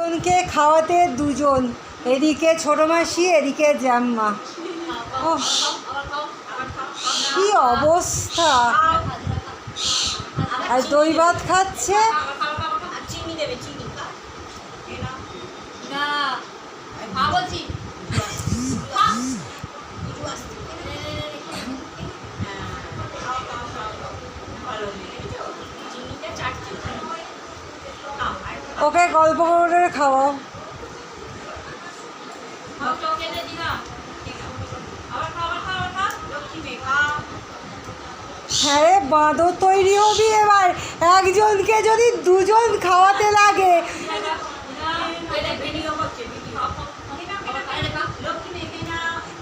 একজনকে খাওয়াতে দুজন, এদিকে ছোট মাসি এদিকে জ্যাম্মা। ও কি অবস্থা! আর দই ভাত খাচ্ছে। ওকে গল্প করে খাওয়াও। হ্যাঁ রে, বাঁদর তৈরি হবি এবার। একজনকে যদি দুজন খাওয়াতে লাগে।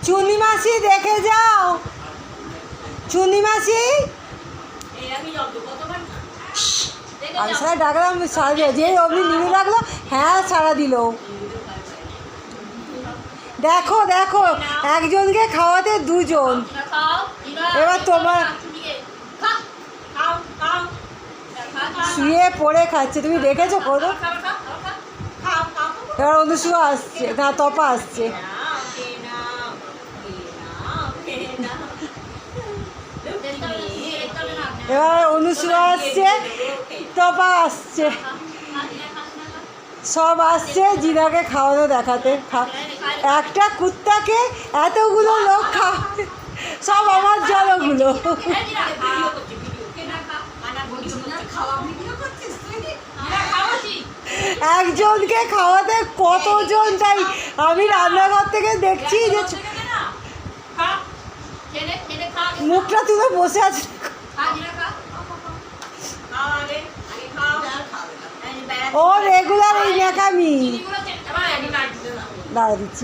চুনি মাসি দেখে যাও, চুনি মাসি। আমি সারা ডাকলাম, যে অমনি নিমে ডাকলো, হ্যাঁ সারা দিল। দেখো দেখো, একজনকে খাওয়াতে দুজন। এবার তোমার শুয়ে পড়ে খাচ্ছে, তুমি দেখেছো কত? এবার অনুসু আসছে, না তপা আসছে। এবার অনুসু আসছে, তপা আসছে, সব আসছে জিনাকে খাওয়ানো দেখাতে। একটা কুত্তাকে এতগুলো লোক খাওয়াবে, সব আমার জলগুলো। একজনকে খাওয়াতে কতজন, তাই আমি রান্নাঘর থেকে দেখছি যে মুখটা তুলে বসে আছে। ও রেগুলার এই ন্যাকামি। দাঁড়া দিচ্ছি।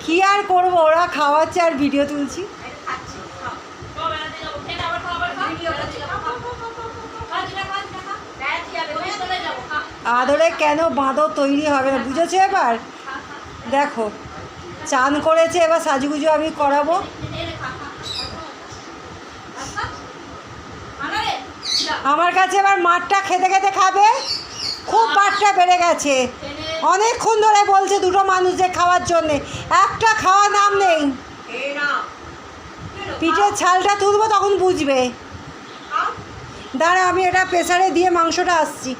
কি আর করবো, ওরা খাওয়াচ্ছে আর ভিডিও তুলছি। আদরে কেন বাঁদর তৈরি হবে না, বুঝেছো? এবার দেখো, চান করেছে, এবার সাজুগুজু আমি করাবো। আমার কাছে এবার মাঠটা খেতে খেতে খাবে। খুব পাটটা বেড়ে গেছে, অনেকক্ষণ ধরে বলছে দুটো মানুষদের খাওয়ার জন্যে, একটা খাওয়া নাম নেই। পিঠের ছালটা তুলবো তখন বুঝবে। দাঁড়া, আমি এটা প্রেসারে দিয়ে মাংসটা আসছি।